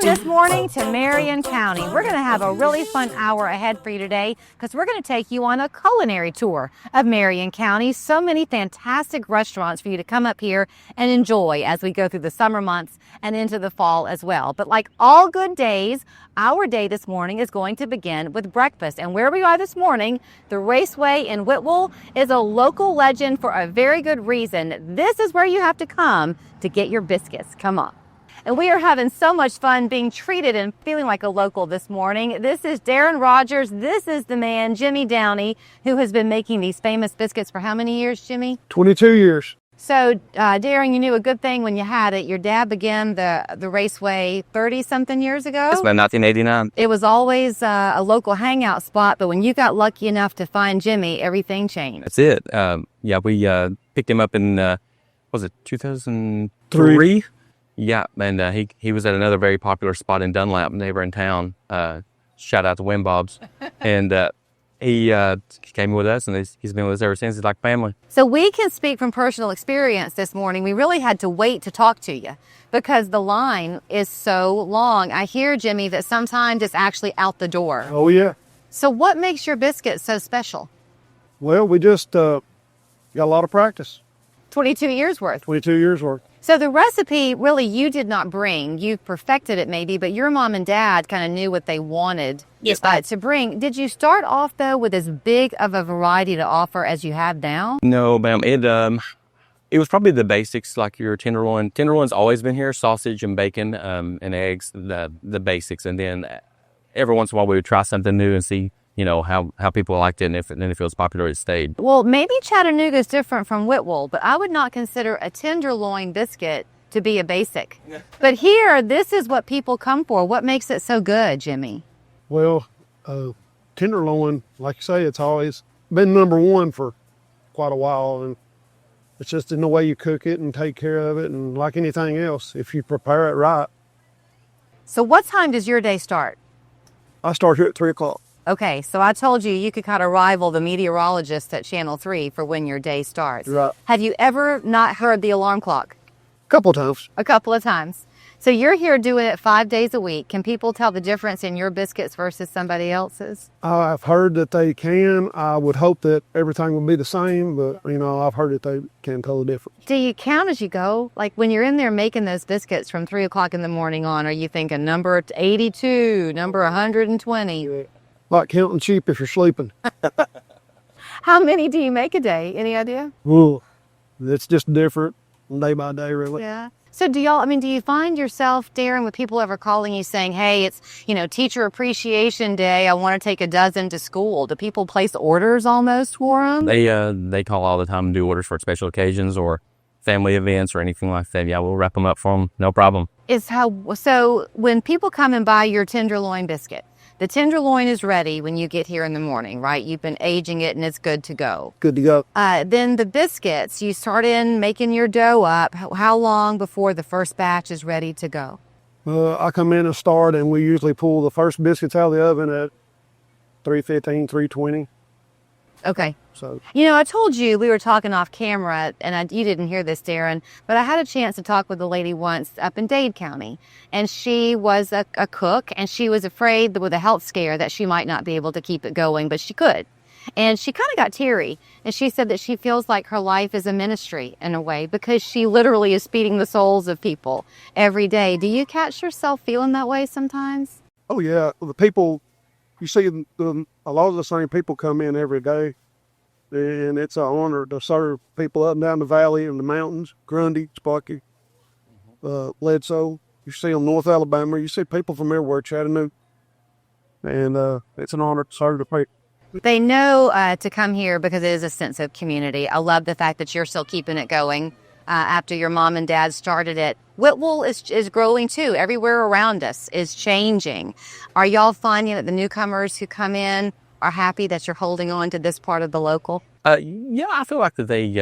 Welcome this morning to Marion County. We're going to have a really fun hour ahead for you today because we're going to take you on a culinary tour of Marion County. So many fantastic restaurants for you to come up here and enjoy as we go through the summer months and into the fall as well. But like all good days, our day this morning is going to begin with breakfast. And where we are this morning, the Raceway in Whitwell, is a local legend for a very good reason. This is where you have to come to get your biscuits. Come on. And we are having so much fun being treated and feeling like a local this morning. This is Darren Rogers. This is the man, Jimmy Downey, who has been making these famous biscuits for how many years, Jimmy? 22 years. So, Darren, you knew a good thing when you had it. Your dad began the Raceway 30-something years ago. It's about 1989. It was always a local hangout spot, but when you got lucky enough to find Jimmy, everything changed. That's it. Yeah, we picked him up in, was it 2003? Yeah, and he was at another very popular spot in Dunlap, neighbor in town. Shout out to Wim Bob's. And he came with us, and he's been with us ever since. He's like family. So we can speak from personal experience this morning. We really had to wait to talk to you because the line is so long. I hear, Jimmy, that sometimes it's actually out the door. Oh, yeah. So what makes your biscuits so special? Well, we just got a lot of practice. 22 years worth. 22 years worth. So the recipe, really, you did not bring. You perfected it maybe, but your mom and dad kind of knew what they wanted to bring. Did you start off, though, with as big of a variety to offer as you have now? No, ma'am. It was probably the basics, like your tenderloin. Tenderloin's always been here, sausage and bacon and eggs, the basics. And then every once in a while we would try something new and see, you know, how people liked it, and if it was popular, it stayed. Well, maybe Chattanooga is different from Whitwell, but I would not consider a tenderloin biscuit to be a basic. But here, this is what people come for. What makes it so good, Jimmy? Well, tenderloin, like you say, it's always been number one for quite a while, and it's just in the way you cook it and take care of it, and like anything else, if you prepare it right. So what time does your day start? I start here at 3 o'clock. Okay, so I told you could kind of rival the meteorologist at Channel 3 for when your day starts. Right. Have you ever not heard the alarm clock? A couple of times. A couple of times. So you're here doing it 5 days a week. Can people tell the difference in your biscuits versus somebody else's? I've heard that they can. I would hope that everything will be the same, but, you know, I've heard that they can tell the difference. Do you count as you go? Like when you're in there making those biscuits from 3 o'clock in the morning on, are you thinking number 82, number 120? Yeah. Like counting sheep if you're sleeping. How many do you make a day? Any idea? Ooh, it's just different day by day, really. Yeah. So do you find yourself, Darren, with people ever calling you saying, hey, it's, Teacher Appreciation Day, I want to take a dozen to school. Do people place orders almost for them? They call all the time and do orders for special occasions or family events or anything like that. Yeah, we'll wrap them up for them, no problem. So when people come and buy your tenderloin biscuit, the tenderloin is ready when you get here in the morning, right? You've been aging it and it's good to go. Good to go. Then the biscuits, you start in making your dough up. How long before the first batch is ready to go? I come in and start, and we usually pull the first biscuits out of the oven at 315, 320. Okay. So, I told you we were talking off camera, and you didn't hear this, Darren, but I had a chance to talk with a lady once up in Dade County, and she was a cook, and she was afraid with a health scare that she might not be able to keep it going, but she could. And she kind of got teary, and she said that she feels like her life is a ministry in a way because she literally is feeding the souls of people every day. Do you catch yourself feeling that way sometimes? oh yeah, the people, you see a lot of the same people come in every day, and it's an honor to serve people up and down the valley and the mountains, Grundy, Sparky, Bledsoe. You see them North Alabama. You see people from everywhere, Chattanooga, and it's an honor to serve the people. They know to come here because it is a sense of community. I love the fact that you're still keeping it going after your mom and dad started it. Whitwell is growing too. Everywhere around us is changing. Are y'all finding that the newcomers who come in are happy that you're holding on to this part of the local? Yeah, I feel like that they,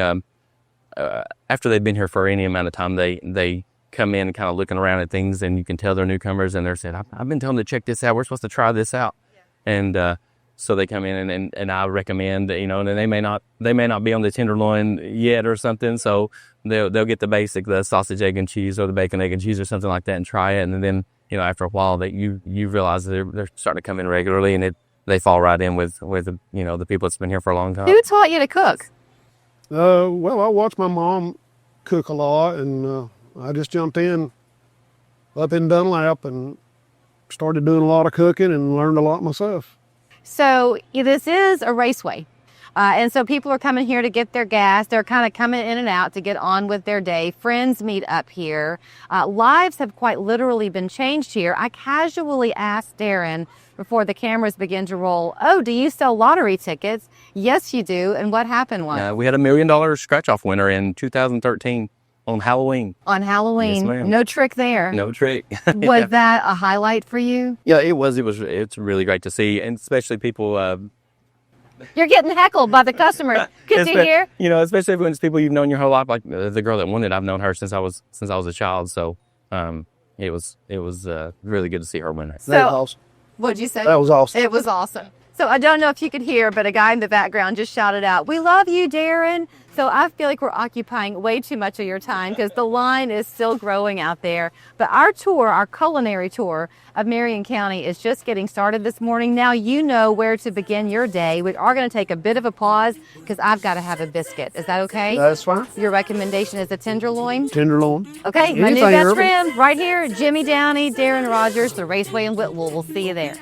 after they've been here for any amount of time, they come in and kind of looking around at things, and you can tell they're newcomers, and they're saying, I've been telling them to check this out. We're supposed to try this out. Yeah. And so they come in and I recommend, and they may not be on the tenderloin yet or something. So they'll get the basic, the sausage, egg, and cheese, or the bacon, egg, and cheese, or something like that, and try it. And then you know, after a while that you realize they're starting to come in regularly, and they fall right in with you know, the people that's been here for a long time. Who taught you to cook? Well, I watched my mom cook a lot, and I just jumped in up in Dunlap and started doing a lot of cooking and learned a lot myself. So this is a raceway. And so people are coming here to get their gas. They're kind of coming in and out to get on with their day. Friends meet up here. Lives have quite literally been changed here. I casually asked Darren before the cameras begin to roll, "Oh, do you sell lottery tickets?" "Yes, you do." And what happened was? We had $1 million scratch-off winner in 2013 on Halloween. On Halloween. Yes, ma'am. No trick there. No trick. Was that a highlight for you? Yeah, it was. It's really great to see, and especially people. You're getting heckled by the customers. Good to hear. You know, especially when it's people you've known your whole life. Like the girl that won it, I've known her since I was a child. So, it was really good to see her win it. So, That was awesome. what'd you say? That was awesome. It was awesome. So I don't know if you could hear, but a guy in the background just shouted out, "We love you, Darren." So I feel like we're occupying way too much of your time because the line is still growing out there. But our tour, our culinary tour of Marion County is just getting started this morning. Now you know where to begin your day. We are going to take a bit of a pause because I've got to have a biscuit. Is that okay? That's fine. Your recommendation is a tenderloin? Tenderloin. Okay, my new Anything best early. friend right here, Jimmy Downey, Darren Rogers, the Raceway in Whitwell. We'll see you there.